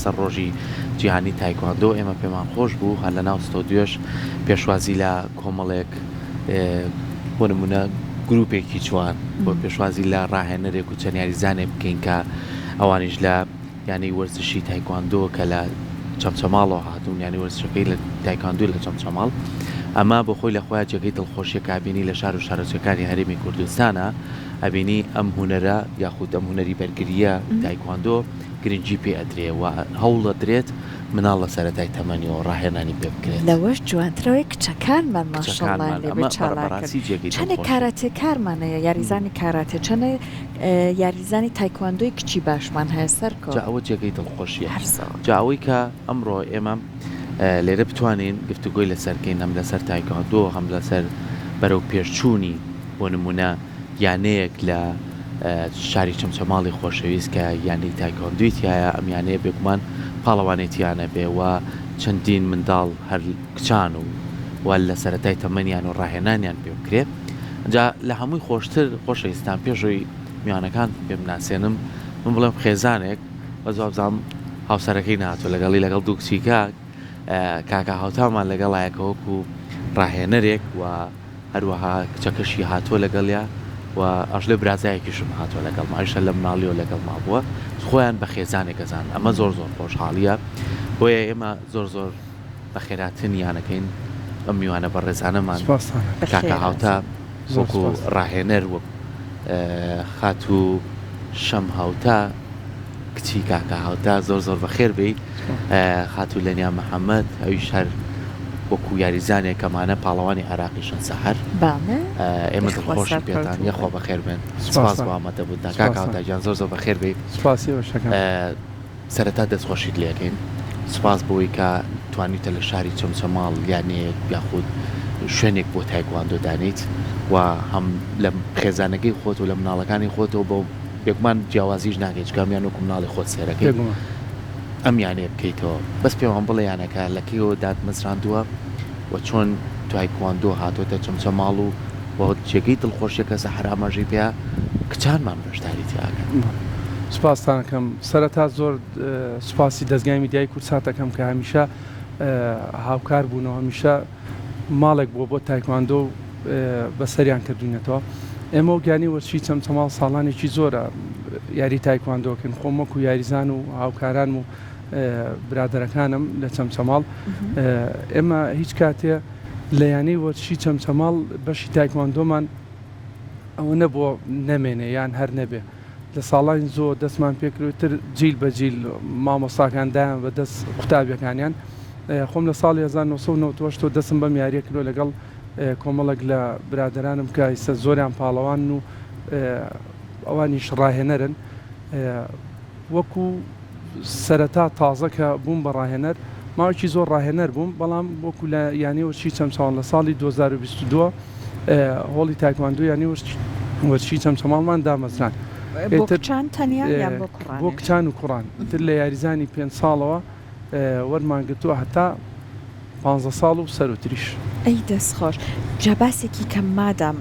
لەسەر ڕۆژی جیهانی تایکواندۆ ئێمە پێمان خۆش بوو هەر لە ناو ستۆدیۆش پێشوازی لە کۆمەڵێک بۆ نمونە گروپێکی جوان بۆ پێشوازی لە ڕاهێنەرێک و چەند یاریزانێ بکەین کە ئەوانیش لە ینی وەرزشی تایکواندۆ کە لە چەمچەماڵەوە هاتوون ینی وەرزشەکەی لە تایکواندۆ لە چەمچەماڵ ئەمە بۆ خۆی لە خۆیان جێگەی دڵخۆشیەکە ئابینی لە شار و شارۆچەکانی هەرێمی کوردستانە ئەبینی ئەم هونەرە یاخود ئەم هونەری بەرگریە تایکواندۆ گرنگی پێ ئەدرێ و هەوڵ ئەدرێت مناڵ لە سەرەتای تەمەنیەوە ڕاهێنانی پێ بکرێت لەوەش جوانترەوەی کچەکانمان ماشەڵڵا لێبێ چالاکرد چەندێک کاراتێ کارمانەیە یاریزانی کاراتێ چەندە یاریزانی تایکواندۆی کچی باشمان هەیە سەرکۆ ئەوە جێگەی دڵخۆشیە جاوەی کە ئەمڕۆ ئێمە لێرە بتوانین گفتوگۆی لەسەرکەین هەم لەسەر تایکواندۆ هەم لەسەر بەرەو پێشچوونی بۆ نمونە یانەیەک لە شاری چەمچەماڵی خۆشەویست کە یانی تایکواندۆیتیایە ئەم یانەیە بێگومان پاڵەوانێتیانە بێ و چەندین منداڵ هەر کچان و لە سەرەتای تەمەنیان و ڕاهێنانیان پێ بکرێت جا لە هەمووی خۆشتر خۆشەویستان پێشەوەی میوانەکان پێ بناسێنم من بڵێم خێزانێک بە زۆبزانم هاوسەرەکەی نهاتوە لەگەڵی لەگەڵ دوو کچیکە کاکە هاوتامان لەگەڵایەکەوەکو ڕاهێنەرێک و هەروەها کچەکەشی هاتووە لەگەڵیا و ئەژلە برازایەکیشم هاتووە لەگەڵ مایشە لە مناڵیەوە لەگەڵ ما بووە خۆیان بە خێزانێک گەزان ئەمە زۆر زۆر خۆشحاڵیە بۆیە ئێمە زۆر زۆر بە خێراتن یانەکەین ئەم میوانە بە ڕێزانەمان کاکە هاوتا وەکو ڕاهێنەر وەک خاتوو شەم هاوتا کچی کاکە هاوتا زۆر زۆر بەخێر بێ خاتوو لەنیا محەممەد ئەویش هەر وەکو یاریزانێک کەمانە پاڵەوانی عراقیشن سەحر ئێمە دڵخۆشی پێتان یەخوا بەخێر بن سپاس بۆ ئامادە بوون کاکە هاوتاجان زۆر زۆر بەخێر بێ سەرەتا دەستخۆشیت لێکەین سپاس بۆی کە توانیتە لە شاری چەمچەماڵ یانەیەک یاخود شوێنێک بۆ تایکواندۆ دانیت و هەم لە خێزانەکەی خۆت و لە مناڵەکانی خۆتەوە بۆ بێگومان جیاوازیش ناکەیت چکامیان وەکو مناڵی خۆت سێرەکەی ئەم یانێ بکەیتەوە بەس پێوان بڵێ یانەکە لەکەیەوە دادمەزراندووە و چۆن تایکواندۆ هاتۆتە چەمچەماڵ و بۆ جێگەی دڵخۆشیەکە سەحرامەژی پێ کچانمان بەشداری تیاکەن سوپاستانەکەم سەرەتا زۆر سوپاسی دەستگای میدیای کورساتەکەم کە هەمیشە هاوکار بوونەوە هەمیشە ماڵێک بۆ تایکواندۆ بەسەریان کردوینەتەوە ئێمە گیانی وەرچی چەمچەماڵ ساڵانێکی زۆرە یاری تایکواندۆکن خۆم وەکو یاریزان و هاوکاران و برادەرەکانم لە چەمچەماڵ ئێمە هیچ کاتێ لە یانەی وەرچی چەمچەماڵ بەشی تایکواندۆمان ئەوە نەبووە نەمێنێ یان هەر نەبێ لە ساڵانی زۆر دەستمان پێکرێتتر جیل بە جیل مامۆستاکاندایان بە دەست قوتابیەکانیان خۆم لە ساڵی 1990 دەستم بەم یاریە کرۆ لەگەڵ کۆمەڵک لە برادرانم کە ئیسە زۆریان پاڵەوان و ئەوانیش ڕاهێنەرن وەکو سەرەتا تازە کە بووم بە ڕاهێنەر ماوەکی زۆر ڕاهێنەر بووم بەڵام وەکو لە یانەوەچی چەمچەماڵ لە ساڵی 2022 هۆڵی تایکواندۆ یانی وەرچی چەمچەماڵمان دامەزران بۆ کچان و کوڕان تر لە یاریزانی 5 ساڵەوە وەرمانگرتووە هەتا 15 ساڵ و سەرۆتریش ئەی دەستخۆش جا باسێکی کەم مادام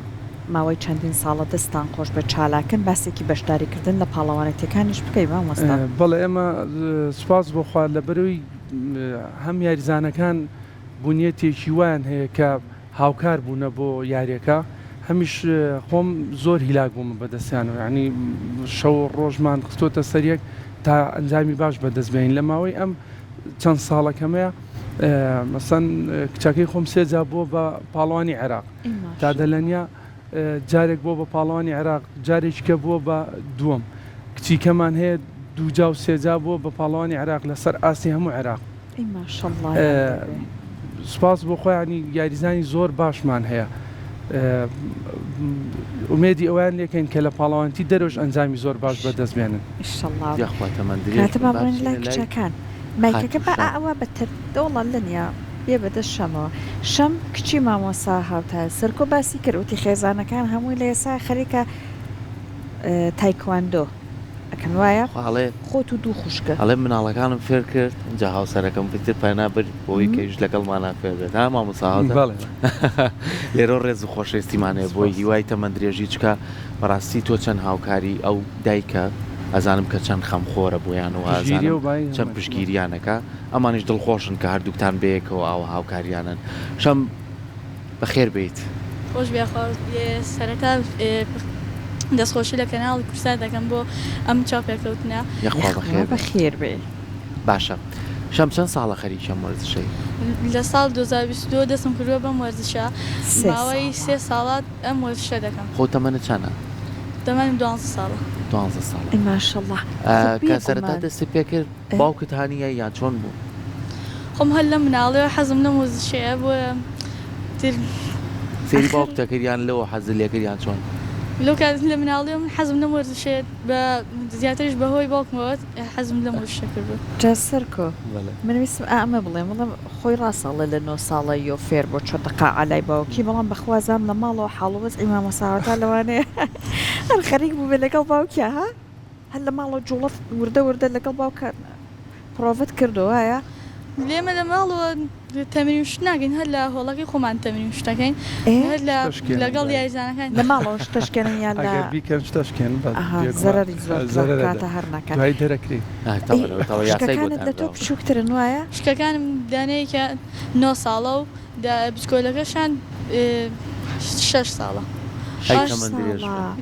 ماوەی چەندین ساڵە دەستان خۆش بە چالاکن باسێکی بەشداریکردن لە پاڵەوانێتەکانیش بکەی مامۆستا بەڵێ ئێمە سوپاس بۆ خوا لە بەرەوەی هەم یاریزانەکان بوونیەتێکی وایان هەیە کە هاوکار بوونە بۆ یاریەکە هەمیش خۆم زۆر هیلاک بوومە بەدەستیانەوە ینی شەو ڕۆژمان خستۆتە سەریەک تا ئەنجامی باش بەدەستبێن لە ماوەی ئەم چەند ساڵەکەمەیە مەسەن کچەکەی خۆم سێجا بۆ بە پاڵەوانی عێراق تا دەلەنیا جارێک بۆ بە پاڵەوانی عێراق جارێککە بووە بە دووەم کچیکەمان هەیە دووجا و سێجا بووە بە پاڵەوانی عێراق لەسەر ئاسی هەموو عێراق سوپاس بۆ خۆیانی یاریزانی زۆر باشمان هەیە ئومێدی ئەویان لێکەین کە لە پاڵەوانتی دەرەوش ئەنجامی زۆر باش بەدەستبێنن لای کچەکان مایکەکە بە ئەوە بەتر دەوڵە لەنیا بێ بەدەست شەمەوە شەم کچی مامۆسا هاوتە سەرکۆ باسی کردوتی خێزانەکان هەمووی لە ئێسا خەریکە تایکواندۆ ئەکەن وایە خۆت و دوو خوشکە هەڵێ مناڵەکانم فێر کرد اینجا هاوسەرەکەم پێتر پاینابەر بۆی کەویش لەگەڵمانە فێردێت ها مامۆسا لێرە ڕێز و خۆشەویستیمانەیە بۆی هیوای تەمەندرێژی چکە بەڕاستی تۆ چەند هاوکاری ئەو دایکە ئەزانم کە چەند خەمخۆرە بۆیان و ئازانم چەند پشگیریانەکە ئەمانیش دڵخۆشن کە هەردووکتان بەیەکەوە ئاوە هاوکاریانن شەم بەخێر بیت خۆش بێخواز سەرەتا دەستخۆشی لە کەناڵی کورسا دەکەم بۆ ئەم چاپێککەوتنە یەخوا بەخێر بێ باشە شەم چەند ساڵە خەریکە وەرزشەی لە ساڵ 2022 دەستم کردووە بەم وەرزشە ماوەی 3 ساڵات ئەم وەرزشە دەکەم خۆ تەمەنە چەندە؟ تەمەنم 12 ساڵە 12 ساڵ ماشەڵڵا کە سەرەتا دەستی پێکرد باوکت هانیە یان چۆن بوو؟ خۆم هەر لە مناڵەوە حەزم لەم وەرزشەیە بۆیە سێری باوکتە کردیان لەوە حەزت لێ کردیان چۆن؟ لەو کات لە مناڵیەوە من حەزم لەم وەرزشێت بە زیاتریش بەهۆی باوکمەوە حەزم لەم وەرزشە کردبوو جا سەرکۆ منویستم ئەمە بڵێ بڵم خۆی ڕاستەڵێ لە 9 ساڵی و فێر بۆ 4 دقا علای باوکی بەڵام بەخوازام لە ماڵەوە حاڵوەز ئیمامە ساوەتا لەوانەیە هەر خەریک بوو بێ لەگەڵ باوکیە ها هەر لە ماڵەوە جوڵەت وردە لەگەڵ باوکە پرۆڤت کردووایە لێمە لە ماڵەوە تەمرین شت ناگەین هەر لە هۆڵەکەی خۆمان تەمرین شتەکەین هەر لەگەڵ یاریزانەکان لە ماڵەوە شتەشکێنن یان لە بیکەن شتەشکێن زەرەری زۆر کاتە هەر نەکات دوای دەرەکرێت شتەکانت لە تۆ بچووکترن وایە شتەکانم دانەیەکە 9 ساڵە و بچکۆلەکەشان 6 ساڵە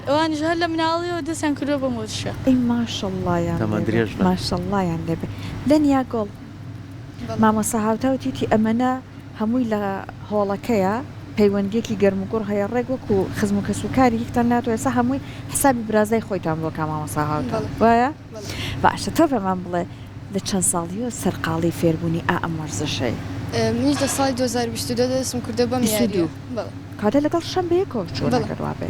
ئەوانش هەر لە مناڵیەوە دەستیان کردووە بەم وەرزشە ئەی ماشەڵڵایان ماشەڵڵایان لێبێ لەنیا گۆڵ مامۆستا هاوتاوتیتی ئەمەنە هەمووی لە هۆڵەکەیە پەیوەندیەکی گەرموگوڕ هەیە ڕێک وەکو خزم و کەسوکاری یەکتان ناتوە ئێستا هەمووی حسابی برازای خۆیتان بۆ کا مامۆستا هاوتا وایە باشە تۆ پێمان بڵێ لە چەند ساڵیەوە سەرقاڵی فێربوونی ئەم وەرزشەی منیش لە ساڵی 2022 دەستم کردە بەم یاریە کاتە لەگەڵ شەمبەیەکەوە چۆنەکەوا بێ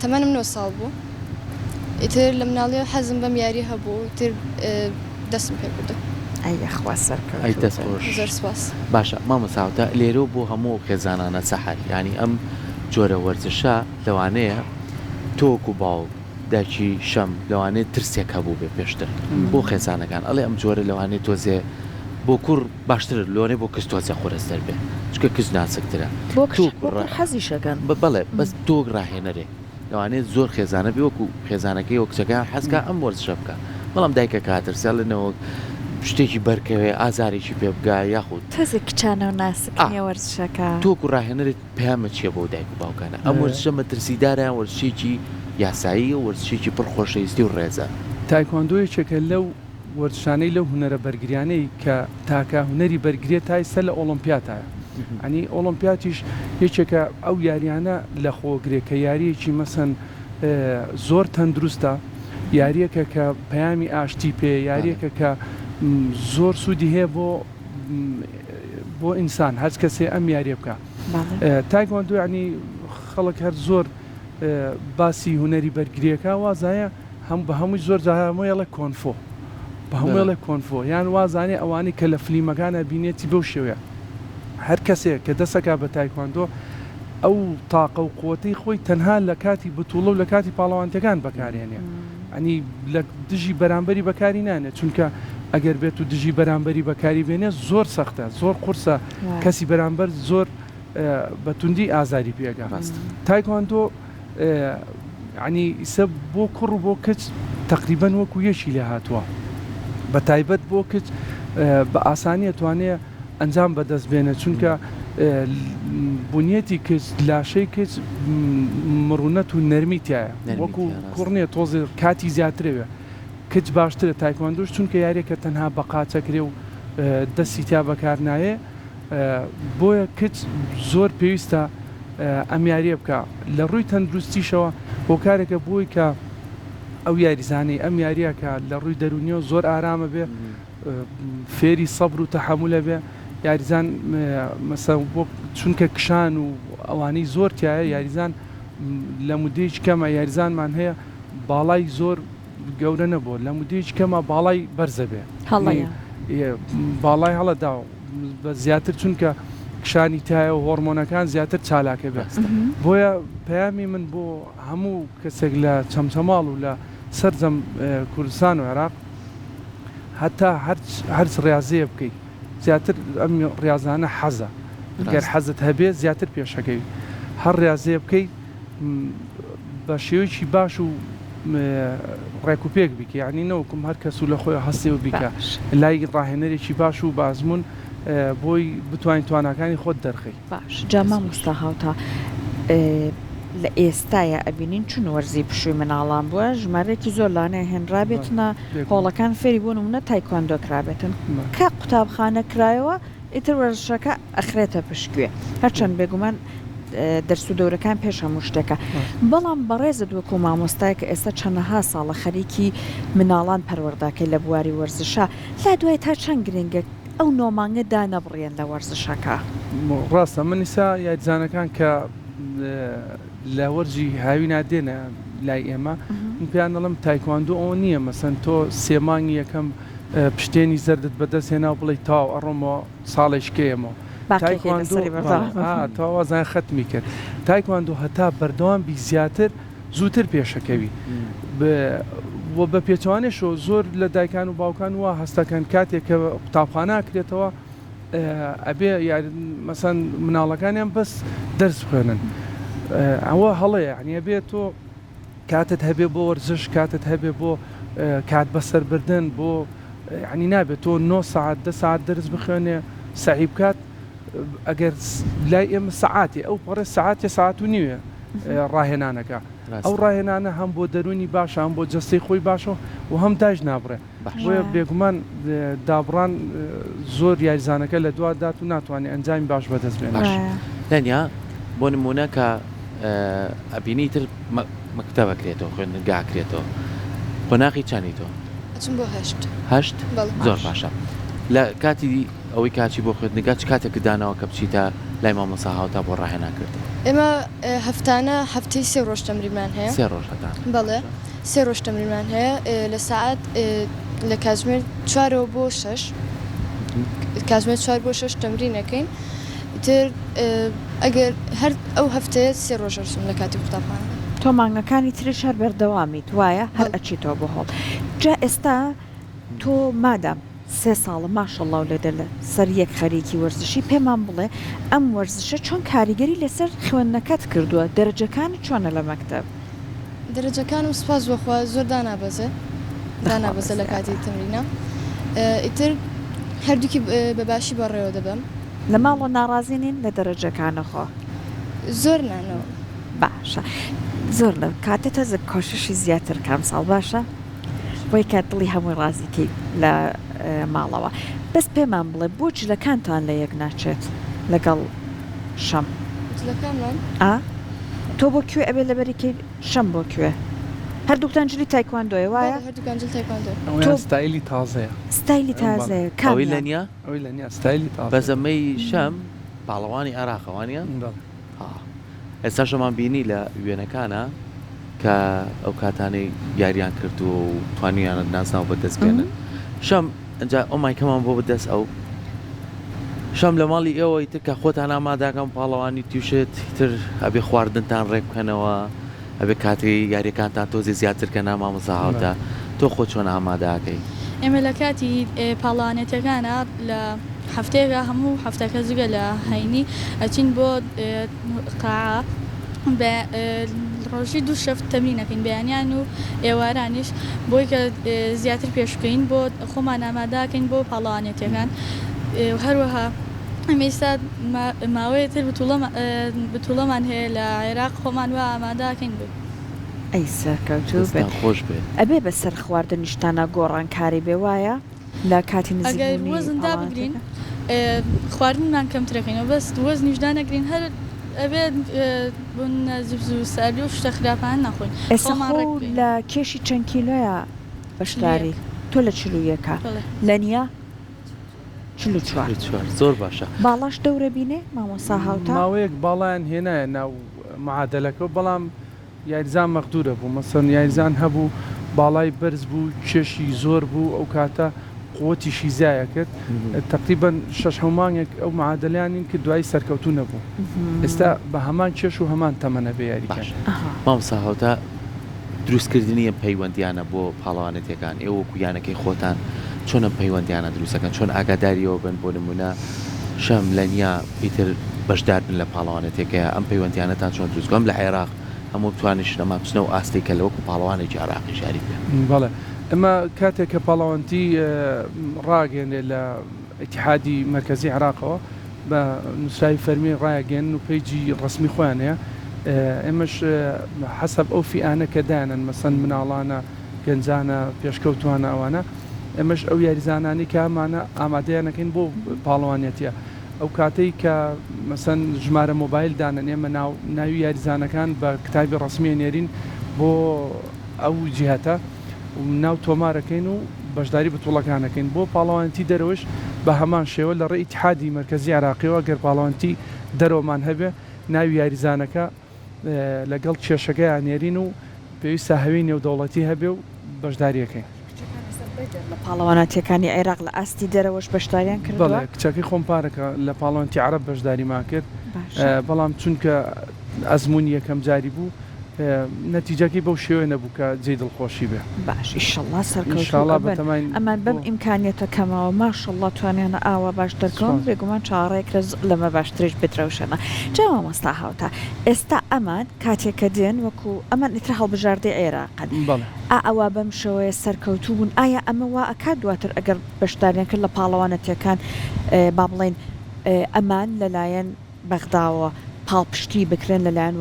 تەمەنم 9 ساڵ بوو ئیتر لە مناڵیەوە حەزم بەم یاری هەبوو تر دەستم پێ کردو ئەیخوا سەرکەوت ئەی دەستخۆش زۆر سپاس باشە مامۆستا لێرە بۆ هەموو خێزانانە سەحەر ینی ئەم جۆرە وەرزشە لەوانەیە تۆک و باو داکی شەم لەوانێت ترسێک هەبوو بێ پێشتر بۆ خێزانەکان ئەڵێ ئەم جۆرە لەوانێت تۆزێ بۆ کوڕ باشتر لۆنێ بۆ کەس تۆزە خۆرەستەر بێ چکە کەس ناسکترە حەزیشەکەن بەڵێ بەس تۆک ڕاهێنەرێ لەوانێت زۆر خێزانە بێ وەکو خێزانەکەی وە کچەکان حەزکە ئەم وەرزشە بکە بەڵام دایکە کاترسیالنەوە شتێکی بەرکەوێ ئازارێکی پێ بگا یاخود تەزی کچانە و ناسکنیە وەرزشەکە تۆک و ڕاهێنەرێت پەیامە چییە بۆ دایک و باوکانە ئەم وەرزشە مەترسیدارە وەرزشێکی یاسایی و وەرزشێکی پڕ خۆشەویستی و ڕێزە تایکواندۆیەکێکە لەو وەرزشانەی لەو هونەرە بەرگریانەی کە تاکە هونەری بەرگرێت تا ئێستا لە ئۆلۆمپیاتایە ئەنی ئۆلۆمپیاتیش یەکێکە ئەو یاریانە لە خۆگرێ کە یاریەکی مەسەن زۆر تەندروستە یاریەکە کە پەیامی ئاشتی پێ یاریەکە کە زۆر سوودی هەیە بۆ ئینسان هەر کەسێ ئەم یاریە بکە تایکواندۆ ینی خەڵک هەر زۆر باسی هونەری بەرگریەکە وازایە بە هەمووی زۆر جاهمۆیڵە کۆنفۆ بە هەموویڵە کۆنفۆ یان وازانێ ئەوانەی کە لە فلیمەکانە بینێتی بەو شێوەیە هەر کەسێک کە دەسەکە بە تایکواندۆ ئەو تاقە و قوتەی خۆی تەنها لە کاتی بتوڵە و لە کاتی پاڵەوانتەکان بەکارێنێ ئەنی لە دژی بەرامبەری بەکاری نانێت چونکە ئەگەر بێت و دژی بەرامبەری بەکاری بێنێ زۆر سەختە زۆر قورسە کەسی بەرامبەر زۆر بەتوندی ئازاری پێگا تایکواندۆ عنی ئیسە بۆ کوڕ و بۆ کچ تقریبەن وەکو یەشی لێ هاتووە بە تایبەت بۆ کچ بە ئاسانی توانێ ئەنجام بەدەست بێنە چونکە بنیەتی کچ لاشەی کچ مڕونەت و نەرمیتیایە وەکو کوڕنیە تۆزی کاتی زیاترەوێ کچ باشترە تایکواندۆش چونکە یاریەکە تەنها بە قاچەکرێ و دەستی تا بەکار نایە بۆیە کچ زۆر پێویستە ئەم یاریە بکە لە ڕووی تەندروستیشەوە هۆکارێکە بۆی کە ئەو یاریزانەی ئەم یاریەکە لە ڕووی دەرونیەوە زۆر ئارامە بێ فێری سەبر و تەحملە بێ یاریزان مەسە بۆ چونکە کشان و ئەوانەی زۆر تایە یاریزان لە مودەیەکی کەمە یاریزانمان هەیە باڵای زۆر گەورە نەبوو لە مودەیەکی کەمە باڵای بەرزە بێ باڵای هەڵەدا بە زیاتر چونکە کشانی تایە و هۆرمۆنەکان زیاتر چالاکە بێ بۆیە پەیامی من بۆ هەموو کەسێک لە چەمچەماڵ و لە سەرجەم کوردستان و عێراق هەتا هەرچ ڕاضیە بکەیت زیاتر ئەم ڕاضانە حەزە گەر حەزت هەبێ زیاتر پێشەکەی هەر ڕاضیە بکەیت بە شێوەیەکی باش و ڕێک و پێک بیکە یعنی نەوەکم هەر کەس و لە خۆی هەستێ و بیکە لای ڕاهێنەرێکی باش و بازمون بۆی بتوانین توانەکانی خۆت دەرخی باش جاما مستا هاوتا لە ئێستاە ئەبینین چون وەرزی پشووی مناڵان بووە ژمارەێکی زۆر لانەیە هێنرابێتنە هۆڵەکان فێری بوون منە تایکواندۆ کرابێتن کە قوتابخانە کرایەوە ئیتر وەرزشەکە ئەخرێتە پشتگوێ هەرچەند بێگومان دەرس و دەورەکان پێش هەموو شتێکە بەڵام بەڕێزت وەکو مامۆستای کە ئێستا چەندەها ساڵە خەریکی مناڵان پەروەرداکەی لە بواری وەرزشە لا دوای تا چەند گرنگە ئەو نۆمانگە دانەبڕێن لە وەرزشەکە ڕاستە من ئیسا یاریزانەکان کە لە وەرزی هاوی نادێنە لای ئێمە پێیان دەڵم تایکواندۆ ئەو نییە مەسەن تۆ سێمانگی یەکەم پشتێنی زەردت بەدەست هێنا بڵێ تاو ئەڕۆمەوە ساڵێشکەیەمەوە تاوازان ختمی کرد تایکواندۆ هەتا بەردەوام زیاتر زووتر پێشەکەوی بە پێچوانێشەوە زۆر لە دایکان و باوکان وە هەستەکەن کاتێک کە قوتابخانە کرێتەوە ئەبێ مەسەن مناڵەکانیان بەس دەرس بخوێنن ئەوە هەڵەیە عنیە بێت تۆ کاتت هەبێ بۆ وەرزش کاتت هەبێ بۆ کات بەسەربردن بۆ عنی نابێت تۆ 9 ساعت 10 ساعت دەرس بخوێنێ سعی بکات ئەگەر لای ئێمە سعاتی ئەو پەڕێ سعاتێ ساعت و نیوێ ڕاهێنانەکە ئەو ڕاهێنانە هەم بۆ دەرونی باشە هەم بۆ جەستەی خۆی باشە و هەم داژ نابڕێ بۆیە بێگومان دابڕان زۆر یاریزانەکە لە دووادات و ناتوانێت ئەنجامی باش بەدەست بێن لەنیا بۆ نمونە کە ئەبینی تر مەکتەبەکرێتەوە خوێندنگاکرێتەوە قۆناغی چانی تۆ ئەچم بۆ هەشت زۆر باشە لە کاتی ئەوەی کاچی بۆ خوێندنگا چ کاتێک داناوە کە بچیتە لای مامۆستا هاوتا بۆ ڕاهێناکرد ئێمە هەفتانە هەفتەی 3 ڕۆژ تەمرینمان هەیە 3 ڕۆژ بەڵێ 3 ڕۆژ تەمرینمان هەیە لە ساعت لە کاتژمێر 4 بۆ 6 کاتژمێر 4 بۆ 6 تەمرینەکەین تر ئەگەر هەر ئەو هەفتەیە 3 ڕۆژ دەرسم لە کاتی قوتابخانە تۆ مانگەکانی ترش هەر بەردەوامیت وایە هەر ئەچیتەوە بۆ هەڵ جا ئێستا تۆ مادام 3 ساڵە ماشەڵڵا و لێدە لە سەر یەک خەریکی وەرزشی پێمان بڵێ ئەم وەرزشە چۆن کاریگەری لەسەر خوێندنەکەت کردووە دەرەجەکانی چۆنە لە مەکتەب دەرەجەکانم سوپاس بۆخوا زۆر دانابەزە لە کاتی تەمرینە ئیتر هەردووکی بەباشی بەڕێوە دەبم لە ماڵۆ ناڕازینین لە دەرەجەکانەخۆ زۆر نانەوە باشە زۆر لە کاتێتە زە کۆششی زیاتر کام ساڵ باشە بۆی کات دڵی هەمووی ڕازیکەی لە ماڵەوە بەس پێمان بڵێ بۆ جلەکانتان لە یەک ناچێت لەگەڵ شەم تۆ بۆ کوێ ئەبێ لەبەریکەی شەم بۆ کوێ هەردووکتان جلی تایکواندۆی وایە ستایلی تازەیە ستایلی تازەیە کاوی لەنیا ئەوی لەنیا ستایلی تازە بەزەمەی شەم پاڵەوانی عێراقەوانیە ئێستا شەمان بینی لە وێنەکانە کە ئەو کاتانەی یاریان کرد و توانیانت ناسناو بەدەست بێنن شەم ئەنجا ئەومایکەمان بۆ بەدەست ئەو شەم لە ماڵی ئێوەی تر کە خۆتان ئاماداکەم پاڵەوانی تووشێت تر ئەبێ خواردنتان ڕێک بکەنەوە ئەبێ کاتی یاریەکانتان تۆزی زیاتر کە نامامۆستا هاوتا تۆ خۆ چۆن ئاماداکەی ئێمە لە کاتی پاڵانێتەکانە لە هەفتەیەکە هەموو هەفتەکە جگە لە هەینی ئەچین بۆ قاعە بە ڕۆژی دوو شەفت تەمرینەکەین بەیانیان و ئێوارانیش بۆی کە زیاتر پێشکەین بۆ خۆمان ئاماداکەین بۆ پاڵەوانێتەکان هەروەها ئێمەستا ماوەیەتر بتوڵەمان هەیە لە عێراق خۆمان وە ئاماداکەین بێ ئەی سەرکەوتوو خۆش بێ ئەبێ بەسەر خواردنیشتانە گۆڕانکاری بێ وایە لە کاتی ئەگەر وەزندا بگرین خواردنمان کەمترەکەینەوە بەس وەزنیشدا نەگرین هەر ئەبێت بوون زیبز و ساردی و شتە خراپان نەخۆین ئێستا لە کێشی چەند کیلۆیە بەشداری تۆ لە چلوویەکە لەنیا 44 زۆر باشە باڵاش دەورە بینێ مامۆستا هاوتا ماوەیەک باڵیان هێنایە ناو معادلەکە بەڵام یاریزان مەخدورە بوو مەسەن یاریزان هەبوو باڵای بەرز بوو کێشی زۆر بوو ئەو کاتە قوتیشی زایە کرد تقریبا 6 مانگێک ئەو معادلیانین کە دوای سەرکەوتو نەبوو ئێستا بە هەمان کێش و هەمان تەمەنە بە یاریکەن مامۆستا هاوتا دروستکردنی پەیوەندیانە بۆ پاڵەوانێتیەکان ئێوە وەکویانەکەی خۆتان چۆنە پەیوەندیانە دروستەکەن چۆن ئاگاداریەوە بن بۆ نمونە شەم لەنیا ئیتر بەشدار بن لە پاڵەوانێتێکەیە ئەم پەیوەندیانەتان چۆن دروستکەم لە عێراق هەموو بتوانیش نەما بچنە و ئاستی کە لەوەکو پاڵەوانێکی عراقی ژاری بێ. بەڵێ ئەمە کاتێک کە پاڵەوانتی ڕاگەێنێ لە ئیتیحادی مرکزی عراقەوە بە نووسراوی فەرمی ڕایگەن و پیجی ڕسمی خۆیان هەیە ئێمەش حەسەب ئەو فیانە کە دایانن مەسەن مناڵانە گەنجانە پێشکەوتوانە ئەوانە ئەمەش ئەو یاریزانانی کە ئەمانە ئامادەیانەکەین بۆ پاڵەوانێتیە ئەو کاتەی کە مەسەن ژمارە مۆبایل دانن ئێمە ناوی یاریزانەکان بە کتابی ڕسمی نێرین بۆ ئەو جیهەتە و ناو تۆمارەکەین و بەشداری بەتوڵەکانەکەین بۆ پاڵەوانتی دەرەوەش بە هەمان شێوە لە ڕێی ئیتیحادی مرکزی عراقیەوە گەر پاڵەوانتی دەرەوەمان هەبێ ناوی یاریزانەکە لەگەڵ کێشەکەیان نێرین و پێویستە هەوی نێودەوڵەتی هەبێ و بەشداریەکەین. لە پاڵەواناتیەکانی عێراق لە ئاستی دەرەوەش بەشداریان کردووە؟ بەڵێ کچەکەی خۆم پارەکە لە پاڵەوانتی عەرەب بەشداریمان کرد بەڵام چونکە ئەزمموی یەکەم جاری بوو نەتیجەکەی بەو شێوە نەبوو کە جێی دڵخۆشی بێ. باش ئیشەڵڵا سەرکەوتوو بن ئەمان بەم ئیمکانیەتە کەمەوە ماشەڵڵا توانیانە ئاوا باش دەرکەون بێگومان چاڕێک لەمە باشترش بترەوشەنە. جا مامۆستا هاوتا ئێستا ئەمان کاتێکە دێن وەکو ئەمان ئیتر هەڵبژاردەی عێراقن ئەوە بەم شێوەیە سەرکەوتوو بوون ئایا ئەمە وا ئەکات دواتر ئەگەر بەشداریان کرد لە پاڵەوانەتیەکان با بڵێن ئەمان لەلایەن بەغداوە پاڵپشتی بکرێن لەلایەن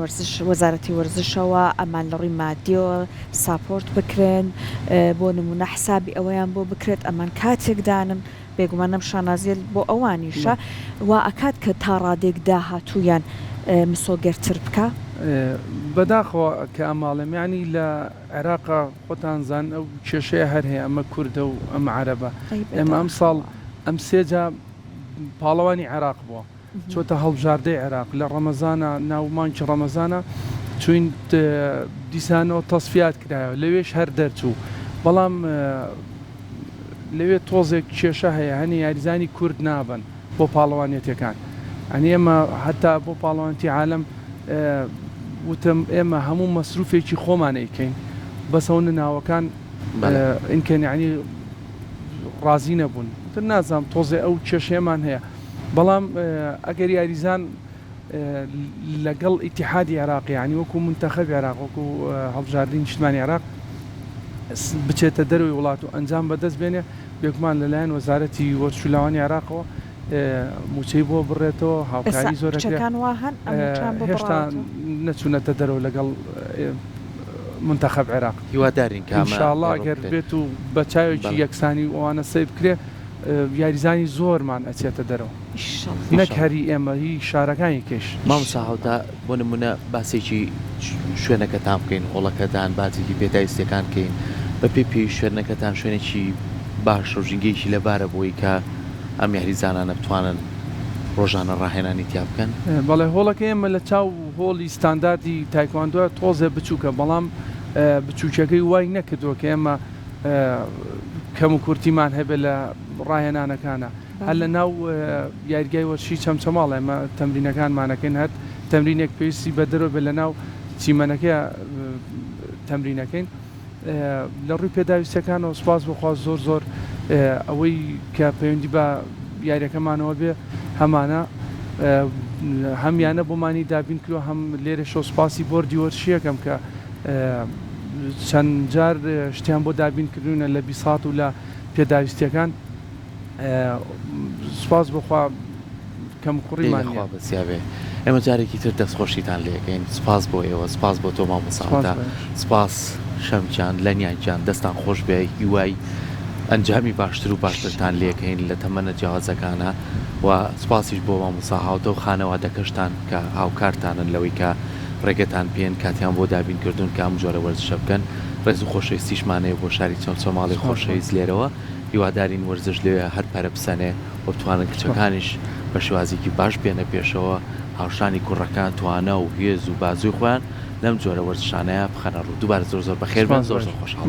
وەزارەتی وەرزشەوە ئەمان لە ڕووی مادیەوە ساپۆرت بکرێن بۆ نمونە حسابی ئەوەیان بۆ بکرێت ئەمان کاتێکدانن بێگومانم شانازیل بۆ ئەوانیشە وا ئەکات کە تا ڕادێک داهاتوویان مسۆگەرتر بکە بەداخەوە کە ئەماڵم ینی لە عێراقا خۆتان زان ئەو کێشەیە هەر هەیە ئەمە کوردە و ئەمە عەرەبە ئێمە ئەم ساڵ ئەم سێجا پاڵەوانی عێراق بووە چۆتە هەڵبژاردەی عێراق لە ڕەمەزانە ناومانکی ڕەمەزانە چوین دیسانەوە تەسفیات کرایەوە لەوێش هەر دەرچوو بەڵام لەوێ تۆزێک کێشە هەیە هەنی یاریزانی کورد نابن بۆ پاڵەوانێتەکان ئەنی ئێمە هەتا بۆ پاڵەوانتی عالەم وتم ئێمە هەموو مەسروفێکی خۆمانەیکەین بەسەونە ناوەکان ئینکەن ینی ڕازی نەبوون تر نازانم تۆزێ ئەو کێشەیەمان هەیە بەڵام ئەگەر یاریزان لەگەڵ ئیتیحادی عێراقی ینی وەکو منتەخەبی عێراق وەکو هەڵبژاردنی نیشتمانی عێراق بچێتە دەروی وڵات و ئەنجام بەدەست بێنێ بێگومان لەلایەن وەزارەتی وەرچولاوانی عێراقەوە موچەی بۆ بڕێتەوە هاوکاری زۆرەکان واهن هێشتا نەچوونەتە دەرەوە لەگەڵ منتەخەب عێراق هیوادارین کە ئینشاءڵڵا ئەگەر بێت و بە چاوێکی یەکسانی ئەوانە سەی بکرێ یاریزانی زۆرمان ئەچێتە دەرەوە نەک هەری ئێمە هی شارەکانی کێش مامۆستا هاوتا بۆ نمونە باسێکی شوێنەکەتان بکەین هۆڵەکەدان بازێکی پێداویستەکان بکەین بە پێی شوێنەکەتان شوێنێکی باش ڕژنگەیەکی لەبارە بۆی کە ئەم یاریزانانە بتوانن ڕۆژانە ڕاهێنانی تیا بکەن. بەڵێ هۆڵەکە ئێمە لە چاو هۆڵی ستانداردی تایکواندۆ تۆزێ بچووکە بەڵام بچووکەکەی وای نەکردووە کە ئێمە کەم و کورتیمان هەبێت لە ڕاهێنانەکانە هەر لە ناو یاریگای وەرشی چەمچەماڵ ئێمە تەمرینەکانمانەکەین هەر تەمرینێک پێویستی بە دەرەوە بێت لە ناو چیمەنەکە تەمرینەکەین لە ڕووی پێداویستەکانەوە سوپاس بخواست زۆر ئەوەی کە پەیوەندی بە یاریەکەمانەوە بێ هەمانە هەمیانە بۆمانی دابین کردو هەم لێرە شۆ سوپاسی بۆردی وەرشیەکەم کە چەند جار شتیان بۆ دابینکردونە لە بیسات و لە پێداویستیەکان سوپاس بخوا کەم کوڕیمان بەسیابێ ئێمە جارێکی تر دەستخۆشیتان لێەکەین سپاس بۆ ئێوە سپاس بۆ تۆ مامۆستا سپاس شەمجان لەنیانجان دەستان خۆش بێ هیوای ئەنجامی باشتر و باشترتان لێکەین لە تەمەنە جیاوازەکانە و سپاسیش بۆ مامۆستا هاوتە و خانەوادەکەشتان کە هاوکارتانن لەوەی کە ڕێگەتان پێن کاتیان بۆ دابینکردون کە ئەم جۆرە وەرزشە بکەن ڕێز و خۆشەویستیشمانەیە بۆ شاری چەمچەماڵی خۆشەویست لێرەوە هیوادارین وەرزش لێوێ هەر پەرە بسەنێ و بتوانن کچەکانیش بە شێوازێکی باش بێنە پێشەوە هاوشانی کوڕەکان توانە و هێز و بازووی خۆیان لەم جۆرە وەرزشانەیە بخەنە ڕوو دووبارە زۆر بەخێر بن زۆر خۆشحاڵ.